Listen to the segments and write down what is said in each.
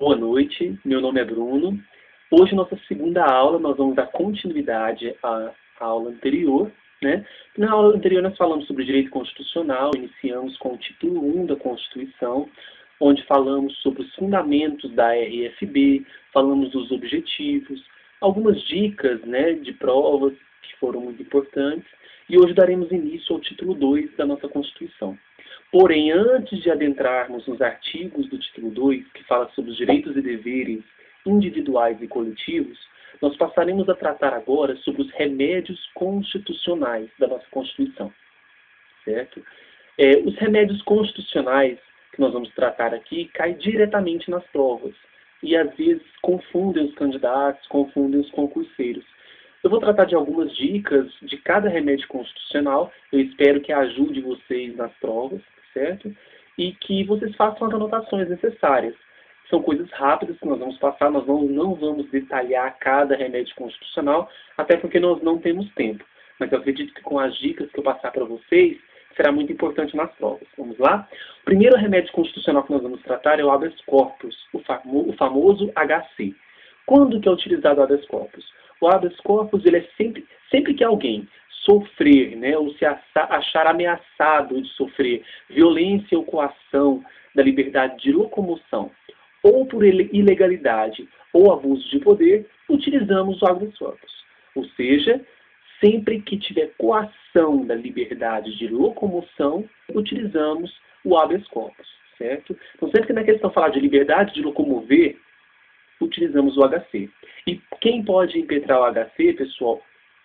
Boa noite, meu nome é Bruno. Hoje, nossa segunda aula, nós vamos dar continuidade à aula anterior, né? Na aula anterior, nós falamos sobre direito constitucional, iniciamos com o título 1 da Constituição, onde falamos sobre os fundamentos da RFB, falamos dos objetivos, algumas dicas, né, de provas que foram muito importantes, e hoje daremos início ao título 2 da nossa Constituição. Porém, antes de adentrarmos nos artigos do título 2, que fala sobre os direitos e deveres individuais e coletivos, nós passaremos a tratar agora sobre os remédios constitucionais da nossa Constituição. Certo? Os remédios constitucionais que nós vamos tratar aqui caem diretamente nas provas e, às vezes, confundem os candidatos, confundem os concurseiros. Eu vou tratar de algumas dicas de cada remédio constitucional. Eu espero que ajude vocês nas provas, certo? E que vocês façam as anotações necessárias. São coisas rápidas que nós vamos passar, nós não vamos detalhar cada remédio constitucional, até porque nós não temos tempo. Mas eu acredito que com as dicas que eu passar para vocês, será muito importante nas provas. Vamos lá? O primeiro remédio constitucional que nós vamos tratar é o habeas corpus, o famoso HC. Quando que é utilizado o habeas corpus? O habeas corpus ele é sempre que alguém sofrer, né, ou se achar ameaçado de sofrer violência ou coação da liberdade de locomoção, ou por ilegalidade ou abuso de poder, utilizamos o habeas corpus. Ou seja, sempre que tiver coação da liberdade de locomoção, utilizamos o habeas corpus, certo? Então, sempre que na questão falar de liberdade de locomover, utilizamos o HC. E quem pode impetrar o HC, pessoal,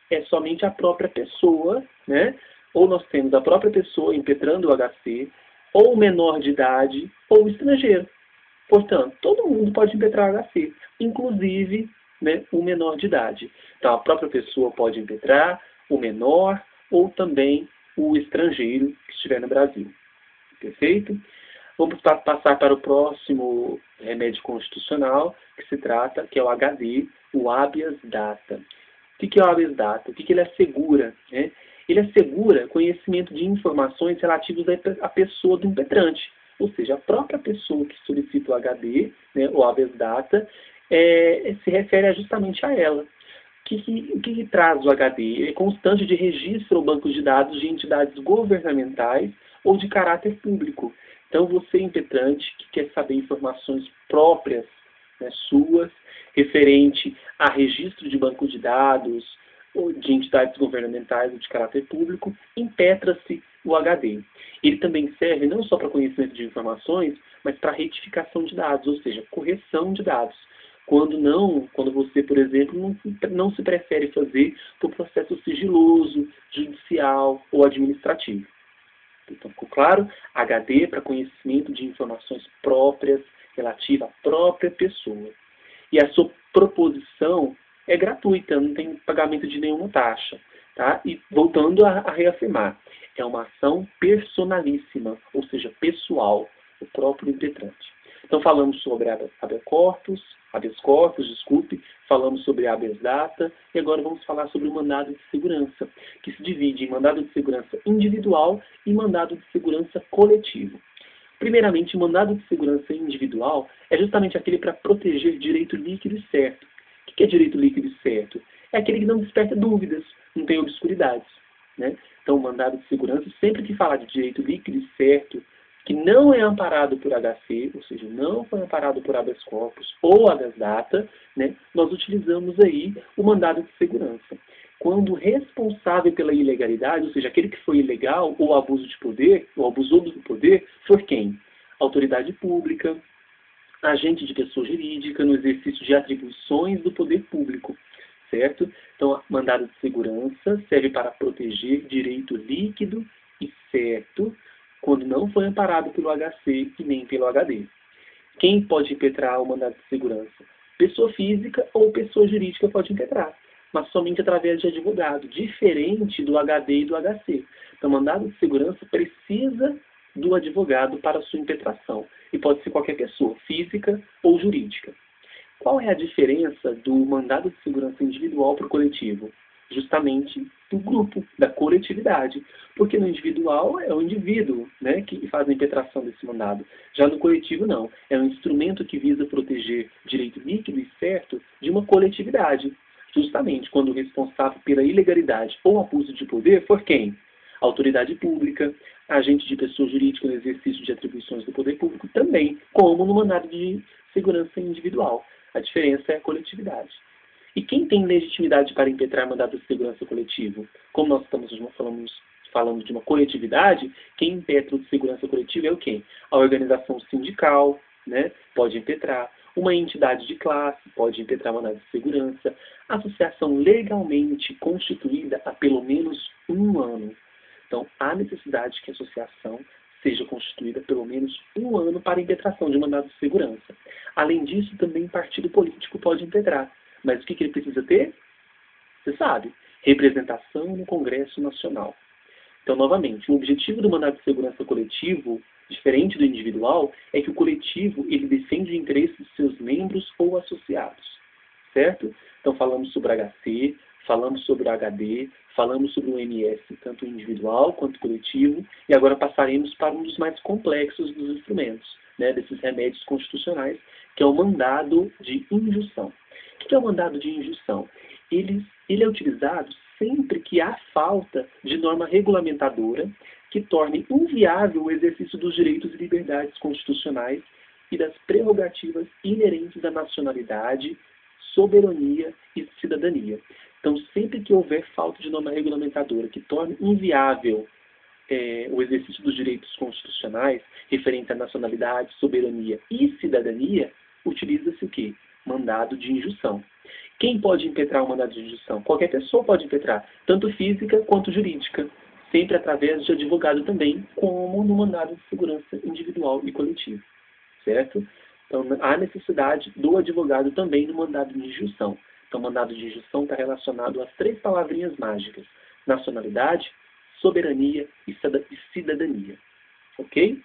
é somente a própria pessoa, né? Ou nós temos a própria pessoa impetrando o HC, ou menor de idade, ou estrangeiro. Portanto, todo mundo pode impetrar o HC, inclusive, né, o menor de idade. Então, a própria pessoa pode impetrar, o menor, ou também o estrangeiro que estiver no Brasil. Perfeito? Vamos passar para o próximo remédio constitucional, que é o HD, o habeas data. O que é o habeas data? O que ele assegura? Né? Ele assegura conhecimento de informações relativas à pessoa do impetrante. Ou seja, a própria pessoa que solicita o HD, né, o habeas data, se refere justamente a ela. O que traz o HD? Ele é constante de registro ou banco de dados de entidades governamentais ou de caráter público. Então, você, impetrante, que quer saber informações próprias, né, suas, referente a registro de banco de dados ou de entidades governamentais ou de caráter público, impetra-se o HD. Ele também serve não só para conhecimento de informações, mas para retificação de dados, ou seja, correção de dados. Quando você, por exemplo, não se prefere fazer por processo sigiloso, judicial ou administrativo. Então, ficou claro? HD para conhecimento de informações próprias, relativa à própria pessoa. E a sua proposição é gratuita, não tem pagamento de nenhuma taxa. Tá? E voltando a reafirmar, é uma ação personalíssima, ou seja, pessoal, o próprio impetrante. Então, falamos sobre habeas corpus, falamos sobre habeas data, e agora vamos falar sobre o mandado de segurança, que se divide em mandado de segurança individual e mandado de segurança coletivo. Primeiramente, o mandado de segurança individual é justamente aquele para proteger direito líquido e certo. O que é direito líquido e certo? É aquele que não desperta dúvidas, não tem obscuridades. Né? Então, o mandado de segurança, sempre que falar de direito líquido e certo, que não é amparado por HC, ou seja, não foi amparado por habeas corpus ou habeas data, né, nós utilizamos aí o mandado de segurança. Quando o responsável pela ilegalidade, ou seja, aquele que foi ilegal ou abuso de poder, ou abusou do poder, for quem? Autoridade pública, agente de pessoa jurídica no exercício de atribuições do poder público. Certo? Então, mandado de segurança serve para proteger direito líquido e certo, quando não foi amparado pelo HC e nem pelo HD. Quem pode impetrar o mandado de segurança? Pessoa física ou pessoa jurídica pode impetrar, mas somente através de advogado, diferente do HD e do HC. Então, o mandado de segurança precisa do advogado para sua impetração, e pode ser qualquer pessoa, física ou jurídica. Qual é a diferença do mandado de segurança individual para o coletivo? justamente do grupo, da coletividade. Porque no individual é o indivíduo, né, que faz a impetração desse mandado. Já no coletivo, não. É um instrumento que visa proteger direito líquido e certo de uma coletividade. Justamente quando o responsável pela ilegalidade ou abuso de poder for quem? A autoridade pública, agente de pessoa jurídica no exercício de atribuições do poder público também, como no mandado de segurança individual. A diferença é a coletividade. E quem tem legitimidade para impetrar mandado de segurança coletivo? Como nós estamos falando de uma coletividade, quem impetra o de segurança coletiva é o quem? A organização sindical, né, pode impetrar. Uma entidade de classe pode impetrar mandado de segurança. Associação legalmente constituída há pelo menos um ano. Então, há necessidade que a associação seja constituída pelo menos um ano para a impetração de mandado de segurança. Além disso, também partido político pode impetrar. Mas o que ele precisa ter? Você sabe, representação no Congresso Nacional. Então, novamente, o objetivo do mandado de segurança coletivo, diferente do individual, é que o coletivo ele defende o interesse de seus membros ou associados. Certo? Então, falamos sobre HC, falamos sobre o HD, falamos sobre o MS, tanto individual quanto coletivo, e agora passaremos para um dos mais complexos dos instrumentos, né, desses remédios constitucionais, que é o mandado de injunção. O que é o mandado de injunção? Ele é utilizado sempre que há falta de norma regulamentadora que torne inviável o exercício dos direitos e liberdades constitucionais e das prerrogativas inerentes à nacionalidade, soberania e cidadania. Então, sempre que houver falta de norma regulamentadora que torne inviável o exercício dos direitos constitucionais referente à nacionalidade, soberania e cidadania, utiliza-se o quê? Mandado de injunção. Quem pode impetrar o mandado de injunção? Qualquer pessoa pode impetrar, tanto física quanto jurídica, sempre através de advogado também, como no mandado de segurança individual e coletivo. Certo? Então, há necessidade do advogado também no mandado de injunção. Então, o mandado de injunção está relacionado às 3 palavrinhas mágicas: nacionalidade, soberania e cidadania. Ok?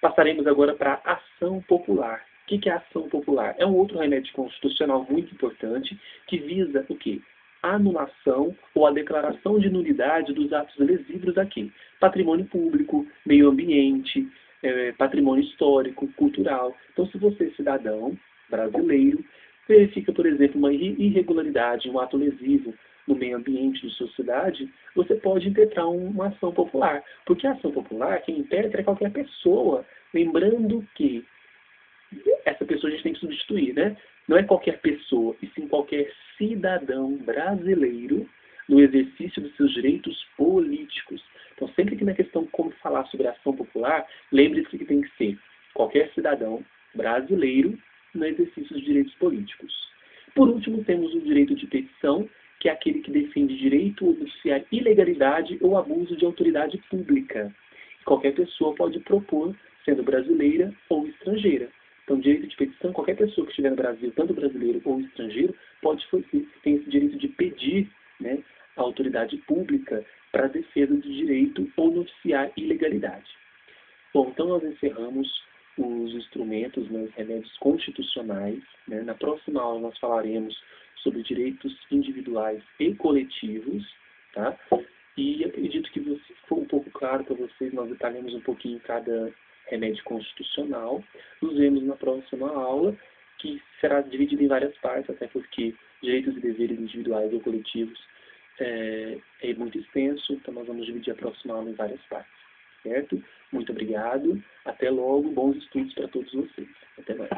Passaremos agora para a ação popular. O que é a ação popular? É um outro remédio constitucional muito importante que visa o quê? A anulação ou a declaração de nulidade dos atos lesivos aqui. Patrimônio público, meio ambiente, patrimônio histórico, cultural. Então, se você é cidadão brasileiro, verifica, por exemplo, uma irregularidade, um ato lesivo no meio ambiente de sua cidade, você pode impetrar uma ação popular. Porque a ação popular, quem impetra é qualquer pessoa. Lembrando que essa pessoa a gente tem que substituir, né? Não é qualquer pessoa, e sim qualquer cidadão brasileiro no exercício dos seus direitos políticos. Então, sempre que na questão como falar sobre a ação popular, lembre-se que tem que ser qualquer cidadão brasileiro no exercício dos direitos políticos. Por último, temos o direito de petição, que é aquele que defende direito a denunciar ilegalidade ou abuso de autoridade pública. Qualquer pessoa pode propor, sendo brasileira ou estrangeira. Então, direito de petição, qualquer pessoa que estiver no Brasil, tanto brasileiro ou estrangeiro, tem esse direito de pedir, né, à autoridade pública para a defesa do direito ou noticiar ilegalidade. Bom, então nós encerramos os instrumentos, né, os remédios constitucionais. Né? Na próxima aula nós falaremos sobre direitos individuais e coletivos, tá? E acredito que ficou um pouco claro para vocês, nós detalhamos um pouquinho cada remédio constitucional. Nos vemos na próxima aula, que será dividida em várias partes, até porque direitos e deveres individuais ou coletivos é muito extenso, então nós vamos dividir a próxima aula em várias partes. Certo? Muito obrigado, até logo, bons estudos para todos vocês. Até mais.